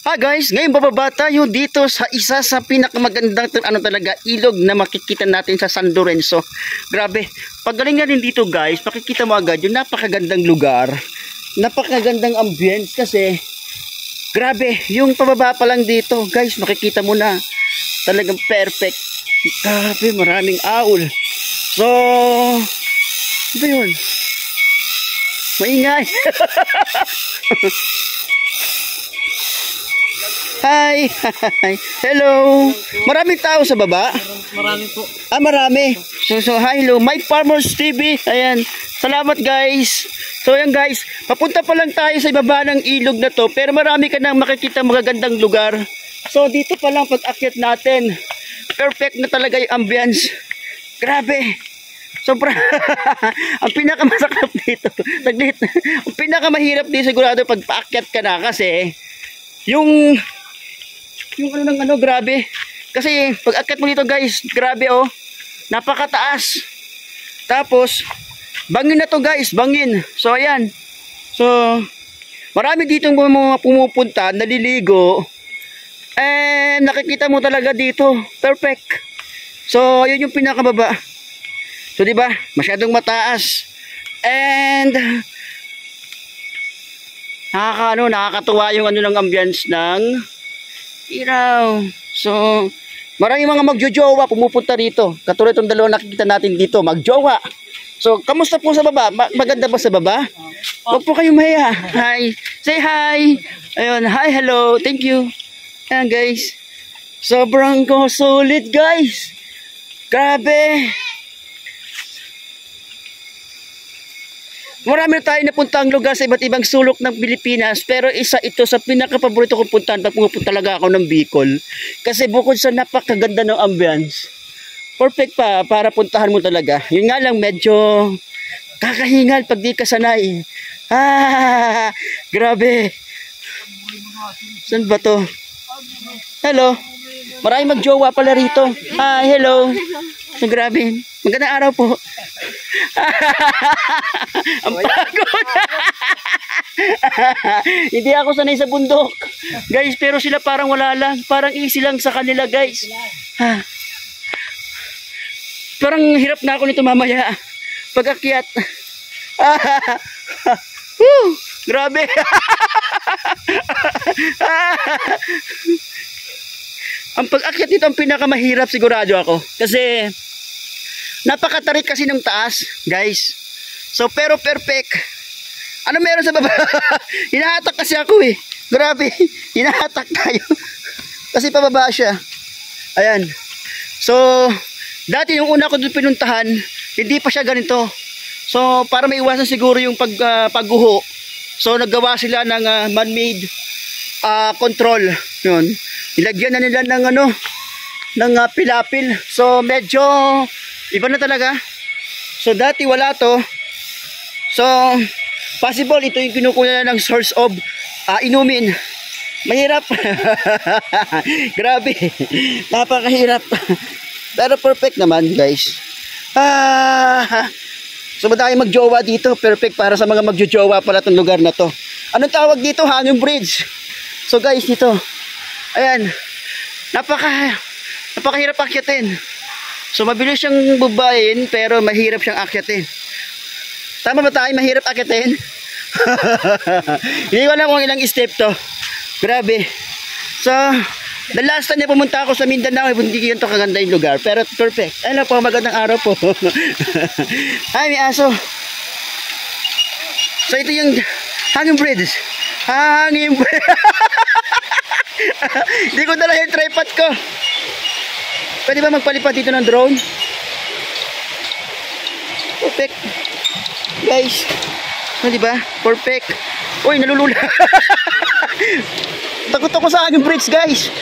Guys, ngayon bababa tayo dito sa isa sa pinakamagandang talaga ilog na makikita natin sa San Lorenzo. Grabe, paggaling na rin dito guys, makikita mo agad yung napakagandang lugar, napakagandang ambience kasi grabe, yung pababa pa lang dito guys, makikita mo na talagang perfect. Grabe, maraming aul. So, ano ba yun? Maingay. Hi! Hello! Maraming tao sa baba? Marami po. Marami. So hi, hello. My Farmers TV. Ayan. Salamat guys. So ayan guys, papunta pa lang tayo sa ibaba ng ilog na to, pero marami ka nang makikita magagandang lugar. So dito pa lang pag-akyat natin, perfect na talaga yung ambience. Grabe. Sobra. Ang pinakamasakit dito, taglit. Ang pinakamahirap dito sigurado pag paakyat ka na kasi yung grabe. Kasi pag akyat mo dito guys, grabe oh. Napakataas. Tapos bangin na to guys, bangin. So ayan. So marami dito mga pumupunta, naliligo. And nakikita mo talaga dito, perfect. So yun yung pinakababa. So di ba? Masyadong mataas. And nakakatuwa yung ng ambience ng ilaw. So, maraming mga magjojowa pumupunta rito. Katulad itong dalawa nakikita natin dito, magjowa. So, kamusta po sa baba? Maganda ba sa baba? Huwag po kayong mahiya. Hi. Say hi. Ayun, hi, hello. Thank you. Ayan guys. Sobrang solid guys. Grabe. Marami na tayo napuntang lugar sa iba't ibang sulok ng Pilipinas, pero isa ito sa pinaka-paborito kong puntahan pag pumupunta talaga ako ng Bicol. Kasi bukod sa napakaganda ng ambience, perfect pa para puntahan mo talaga. Yun nga lang, medyo kakahingal pag di ka sanay. Grabe. Saan ba to? Hello. Maraming magjowa pala rito. Hi, hello. So, grabe. Magandang araw po. Ang pagod. Hindi ako sanay sa bundok. Guys, pero sila parang wala lang. Parang easy lang sa kanila, guys. Parang hirap na ako nito mamaya. Pag-akyat. Grabe. Ang pag-akyat dito ang pinakamahirap sigurado ako. Kasi napakatarik kasi ng taas, guys. So, pero perfect. Ano meron sa baba? Hinahatak kasi ako eh. Grabe. Hinahatak tayo. Kasi pababa siya. Ayan. So, dati yung una ko doon pinuntahan, hindi pa siya ganito. So, para maiwasan siguro yung pagguho. So, naggawa sila ng man-made control. Yun. Ilagyan na nila ng ng pilapil. So, medyo iba na talaga. So dati wala to. So possible ito yung kinukuha ng source of inumin. Mahirap. Grabe. Napakahirap. Pero perfect naman guys. So ba tayo magjowa dito? Perfect para sa mga magjojowa pala itong lugar na to. Anong tawag dito? Hanging bridge. So guys dito. Ayan. Napakahirap akyatin. So mabilis siyang bubayin pero mahirap siyang akyatin. Tama ba tayo? Mahirap akyatin? Hindi ko alam kung ilang step to. Grabe. So the last time na pumunta ako sa Mindanao, hindi ganito kaganda yung lugar. Pero perfect. Ano po, magandang araw po. Ay, may aso. So ito yung hanging bridge. Hanging bridge. Hindi ko dala yung tripod ko. Pwede ba magpalipad dito ng drone? Perfect. Guys. Diba? Perfect. Uy, nalulula. Takot ako sa aking bridge, guys.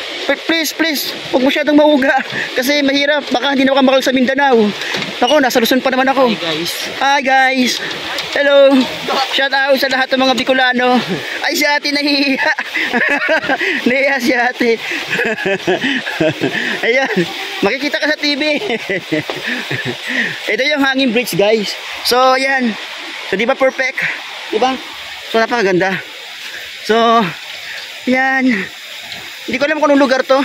Please, please. Huwag masyadong mauga. Kasi mahirap. Baka hindi na ako makal sa Mindanao. Ako, nasa Luzon pa naman ako. Hi, guys. Hi, guys. Hello. Shout out sa lahat ng mga Bicolano. Ay, si ate nahihiya. Nahihiya si ate. Ayan. Makikita ka sa TV. Ito yung hanging bridge, guys. So, ayan. So, di ba perfect? Di ba? So, napakaganda. So, ayan. Hindi ko alam kung anong lugar to.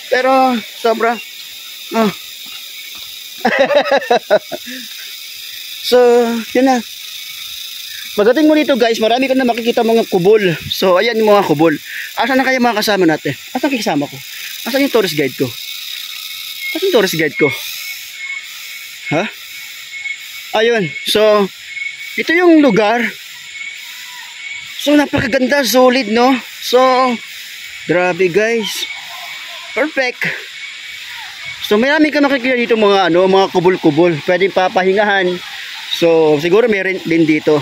Pero sobra. Oh. So, yun na. Pagdating mo dito guys, marami ka na makikita mga kubol. So, ayan yung mga kubol. Asan na kaya mga kasama natin? Asan kasama ko? Asan yung tourist guide ko? Asan yung tourist guide ko? Ha? Ayun. So, ito yung lugar. So, napakaganda. Solid, no? So, grabe guys. Perfect. So, marami ka makikita dito mga mga kubol-kubol. Pwedeng papahingahan. So, siguro meron din dito.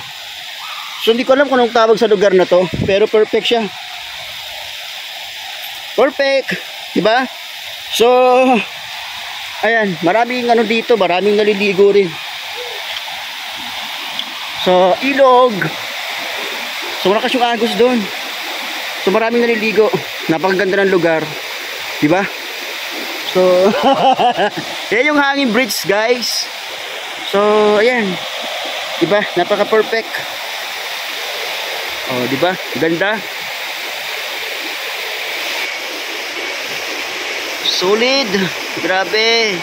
So, hindi ko alam kung anong tawag sa lugar na to. Pero perfect siya. Perfect. Diba? So, ayan. Maraming dito. Maraming naliligo rin. So, ilog. So, malakas yung agos doon. So, maraming naliligo. Napakaganda ng lugar. Diba? So, yan yung hanging bridge, guys. So, ayan. Diba? Napaka-perfect. Oh, diba? Ganda. Solid. Grabe.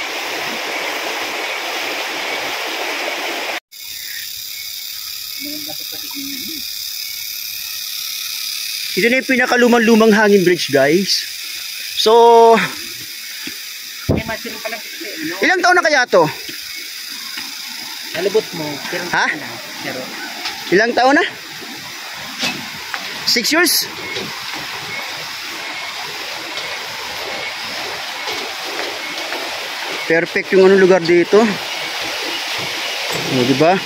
Ito na yung pinakaluman-lumang hanging bridge, guys. So, ilang taon na kaya to? Nalubot mo. Ha? Ilang taon na? 6 years? Perfect yung lugar dito. O, diba?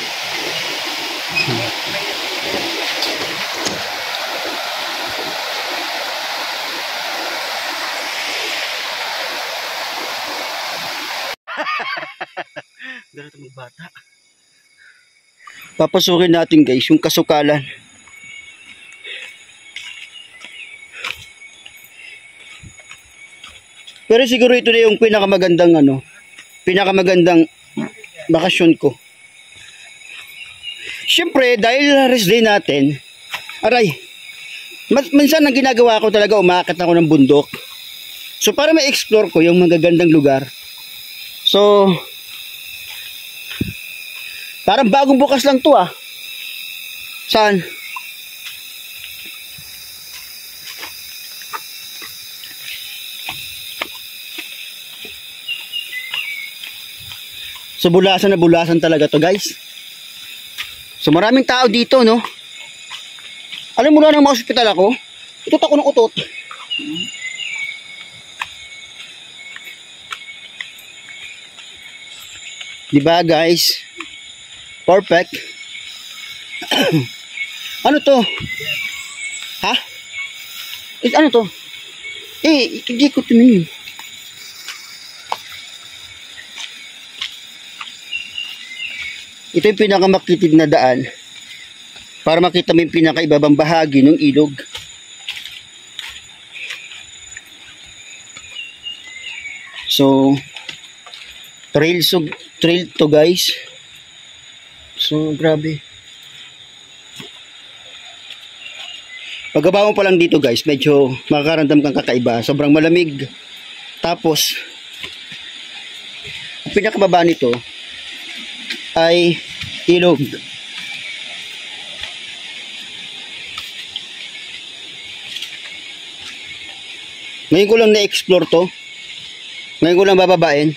Ganito magbata. Papasukin natin guys yung kasukalan. Pero siguro ito na yung pinakamagandang pinakamagandang bakasyon ko. Siyempre dahil rest day natin, aray, minsan ang ginagawa ko talaga umaakit ako ng bundok. So para ma-explore ko yung magagandang lugar. So parang bagong bukas lang to ah. Saan? So bulasan na bulasan talaga to guys. So maraming tao dito no. Alam mo na ng mga ospital ako, utot ako ng utot. Diba guys? Perfect. Ano to? Ha? Ano to? Hindi ko tumingin. Ito yung pinakamakitid na daan para makita mo yung pinakaibabang bahagi ng ilog. So, trail to guys. So, grabe. Pagkaba mo pa lang dito guys, medyo makakaramdam kang kakaiba. Sobrang malamig. Tapos, ang pinakababa nito ay ilog. Ngayon ko lang na-explore to. Ngayon ko lang bababain.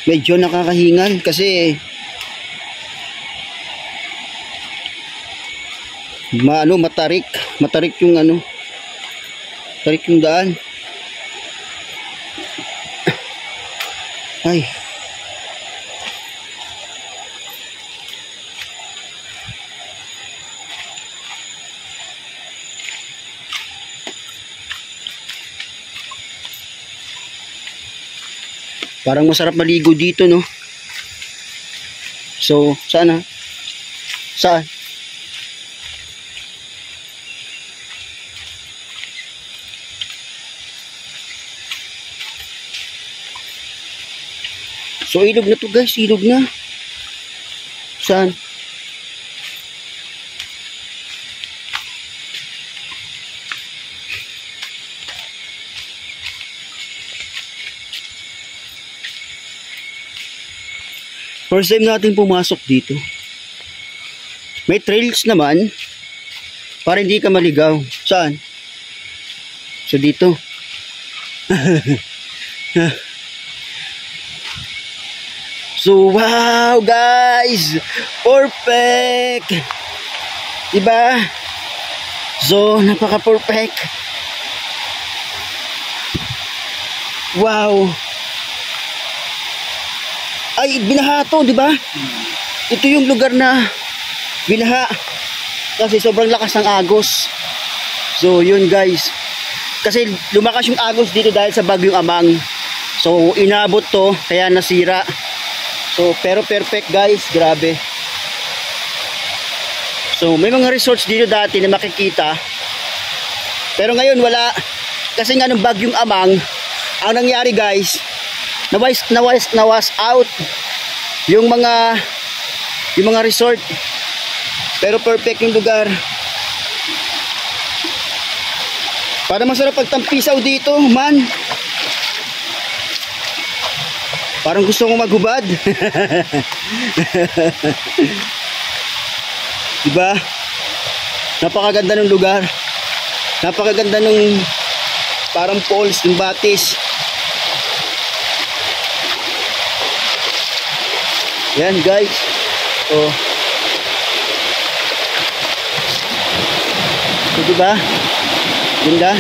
Medyo nakakahingal kasi matarik yung tarik yung daan. Ay. Parang masarap maligo dito, no? So, sana? Saan? So, ilog na to guys. Ilog na. Saan? First time natin pumasok dito. May trails naman. Para hindi ka maligaw. Saan? So dito. So wow guys. Perfect. Diba? So napaka perfect. Wow. Ay, binaha to, di ba? Ito yung lugar na binaha. Kasi sobrang lakas ng agos. So, yun guys. Kasi lumakas yung agos dito dahil sa bagyong Amang. So, inabot to, kaya nasira. So, pero perfect guys. Grabe. So, may mga resorts dito dati na makikita. Pero ngayon wala. Kasi nga nung bagyong Amang, ang nangyari guys, nawas out yung mga resort. Pero perfect yung lugar. Para masarap pagtampisaw dito, man. Parang gusto kong maghubad. Diba? Napakaganda ng lugar. Napakaganda ng parang falls, yung batis. Yan guys. So diba? Ganda.